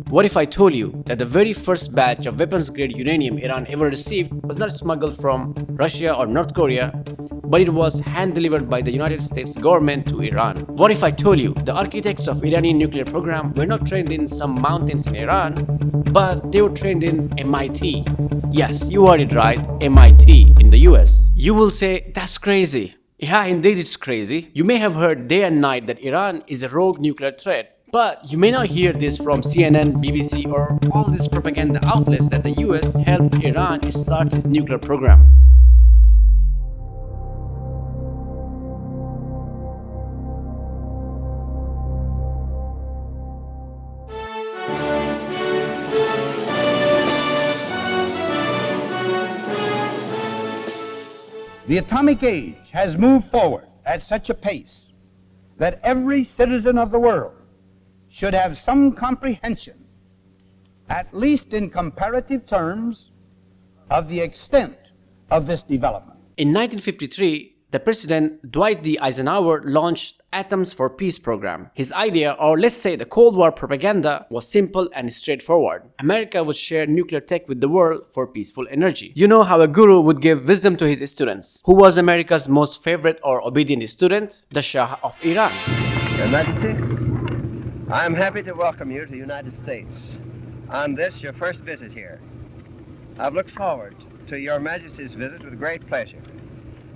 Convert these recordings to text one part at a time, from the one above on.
What if I told you that the very first batch of weapons-grade uranium Iran ever received was not smuggled from Russia or North Korea, but it was hand-delivered by the United States government to Iran? What if I told you the architects of Iranian nuclear program were not trained in some mountains in Iran, but they were trained in MIT? Yes, you heard it right, MIT in the US. You will say, that's crazy. Yeah, indeed it's crazy. You may have heard day and night that Iran is a rogue nuclear threat. But you may not hear this from CNN, BBC, or all these propaganda outlets that the US helped Iran start its nuclear program. The atomic age has moved forward at such a pace that every citizen of the world should have some comprehension, at least in comparative terms, of the extent of this development. In 1953, the President Dwight D. Eisenhower launched Atoms for Peace program. His idea, or let's say the Cold War propaganda, was simple and straightforward. America would share nuclear tech with the world for peaceful energy. You know how a guru would give wisdom to his students. Who was America's most favorite or obedient student? The Shah of Iran. Your Majesty, I am happy to welcome you to the United States on this, your first visit here. I've looked forward to your Majesty's visit with great pleasure,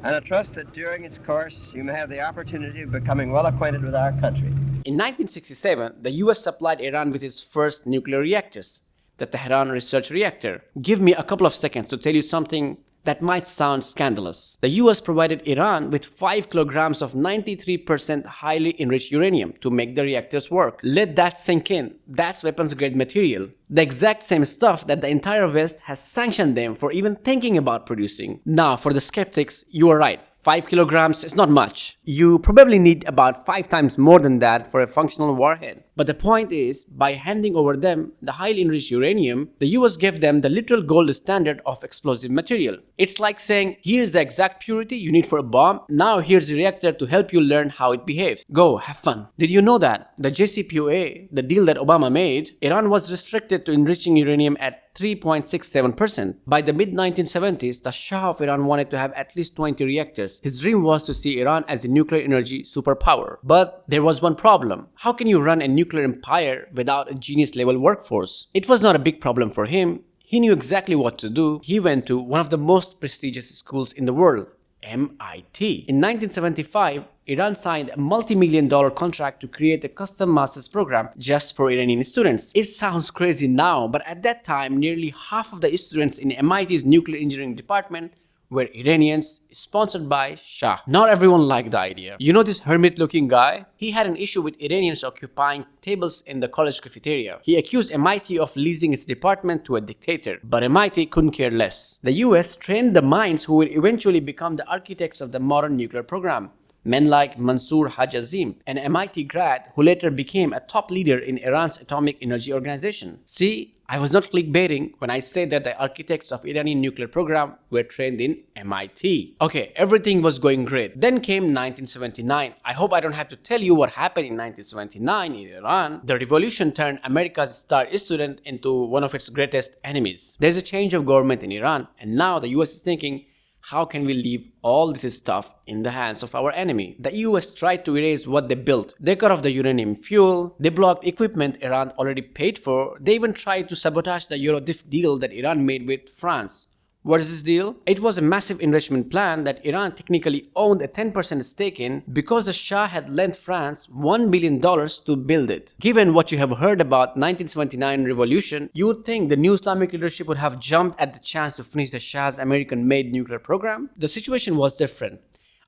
and I trust that during its course you may have the opportunity of becoming well acquainted with our country. In 1967, the US supplied Iran with its first nuclear reactors, the Tehran Research Reactor. Give me a couple of seconds to tell you something that might sound scandalous. The US provided Iran with 5 kilograms of 93% highly enriched uranium to make the reactors work. Let that sink in. That's weapons-grade material. The exact same stuff that the entire West has sanctioned them for even thinking about producing. Now, for the skeptics, you are right. 5 kilograms is not much. You probably need about 5 times more than that for a functional warhead. But the point is, by handing over them the highly enriched uranium, the US gave them the literal gold standard of explosive material. It's like saying, here's the exact purity you need for a bomb, now here's a reactor to help you learn how it behaves. Go, have fun. Did you know that the JCPOA, the deal that Obama made, Iran was restricted to enriching uranium at 3.67%. By the mid-1970s, the Shah of Iran wanted to have at least 20 reactors. His dream was to see Iran as a nuclear energy superpower. But there was one problem. How can you run a nuclear empire without a genius-level workforce? It was not a big problem for him. He knew exactly what to do. He went to one of the most prestigious schools in the world, MIT. In 1975, Iran signed a multi-million-dollar contract to create a custom master's program just for Iranian students. It sounds crazy now, but at that time, nearly half of the students in MIT's nuclear engineering department were Iranians, sponsored by Shah. Not everyone liked the idea. You know this hermit-looking guy? He had an issue with Iranians occupying tables in the college cafeteria. He accused MIT of leasing its department to a dictator, but MIT couldn't care less. The US trained the minds who would eventually become the architects of the modern nuclear program. Men like Mansour Hajazim, an MIT grad who later became a top leader in Iran's atomic energy organization. See, I was not clickbaiting when I said that the architects of Iranian nuclear program were trained in MIT. Okay, everything was going great. Then came 1979. I hope I don't have to tell you what happened in 1979 in Iran. The revolution turned America's star student into one of its greatest enemies. There's a change of government in Iran, and now the US is thinking, how can we leave all this stuff in the hands of our enemy? The US tried to erase what they built. They cut off the uranium fuel, they blocked equipment Iran already paid for, they even tried to sabotage the Eurodif deal that Iran made with France. What is this deal? It was a massive enrichment plan that Iran technically owned a 10% stake in because the Shah had lent France $1 billion to build it. Given what you have heard about 1979 revolution, you would think the new Islamic leadership would have jumped at the chance to finish the Shah's American-made nuclear program. The situation was different.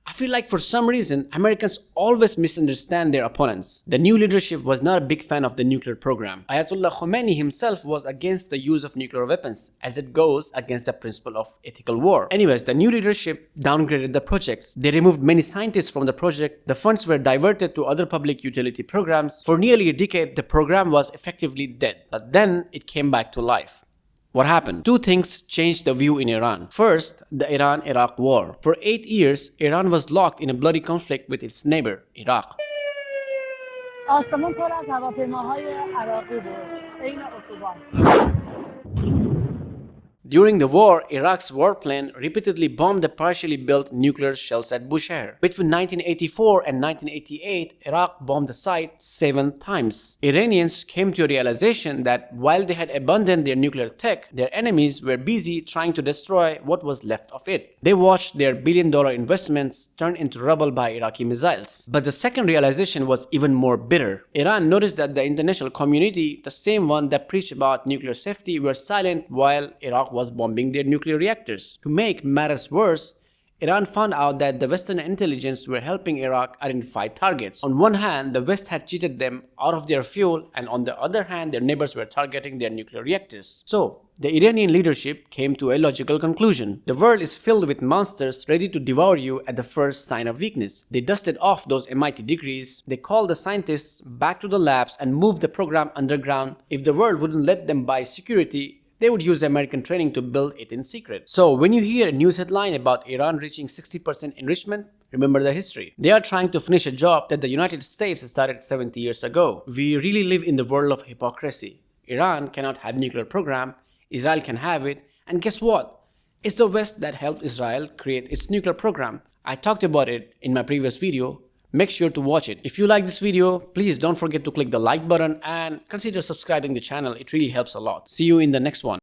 I feel like for some reason, Americans always misunderstand their opponents. The new leadership was not a big fan of the nuclear program. Ayatollah Khomeini himself was against the use of nuclear weapons, as it goes against the principle of ethical war. Anyways, the new leadership downgraded the projects. They removed many scientists from the project. The funds were diverted to other public utility programs. For nearly a decade, the program was effectively dead. But then it came back to life. What happened? Two things changed the view in Iran. First, the Iran-Iraq war. For 8 years, Iran was locked in a bloody conflict with its neighbor, Iraq. آسمون پر از هواپیماهای عراقی بود عین اتوبان. During the war, Iraq's warplane repeatedly bombed the partially built nuclear shells at Bushehr. Between 1984 and 1988, Iraq bombed the site 7 times. Iranians came to a realization that while they had abandoned their nuclear tech, their enemies were busy trying to destroy what was left of it. They watched their billion-dollar investments turn into rubble by Iraqi missiles. But the second realization was even more bitter. Iran noticed that the international community, the same one that preached about nuclear safety, were silent while Iraq was bombing their nuclear reactors. To make matters worse, Iran found out that the Western intelligence were helping Iraq identify targets. On one hand, the West had cheated them out of their fuel, and on the other hand, their neighbors were targeting their nuclear reactors. So, the Iranian leadership came to a logical conclusion. The world is filled with monsters ready to devour you at the first sign of weakness. They dusted off those MIT degrees, they called the scientists back to the labs and moved the program underground. If the world wouldn't let them buy security, they would use American training to build it in secret. So when you hear a news headline about Iran reaching 60% enrichment, remember the history. They are trying to finish a job that the United States started 70 years ago. We really live in the world of hypocrisy. Iran cannot have a nuclear program, Israel can have it, and guess what? It's the West that helped Israel create its nuclear program. I talked about it in my previous video. Make sure to watch it. If you like this video, please don't forget to click the like button and consider subscribing the channel. It really helps a lot. See you in the next one.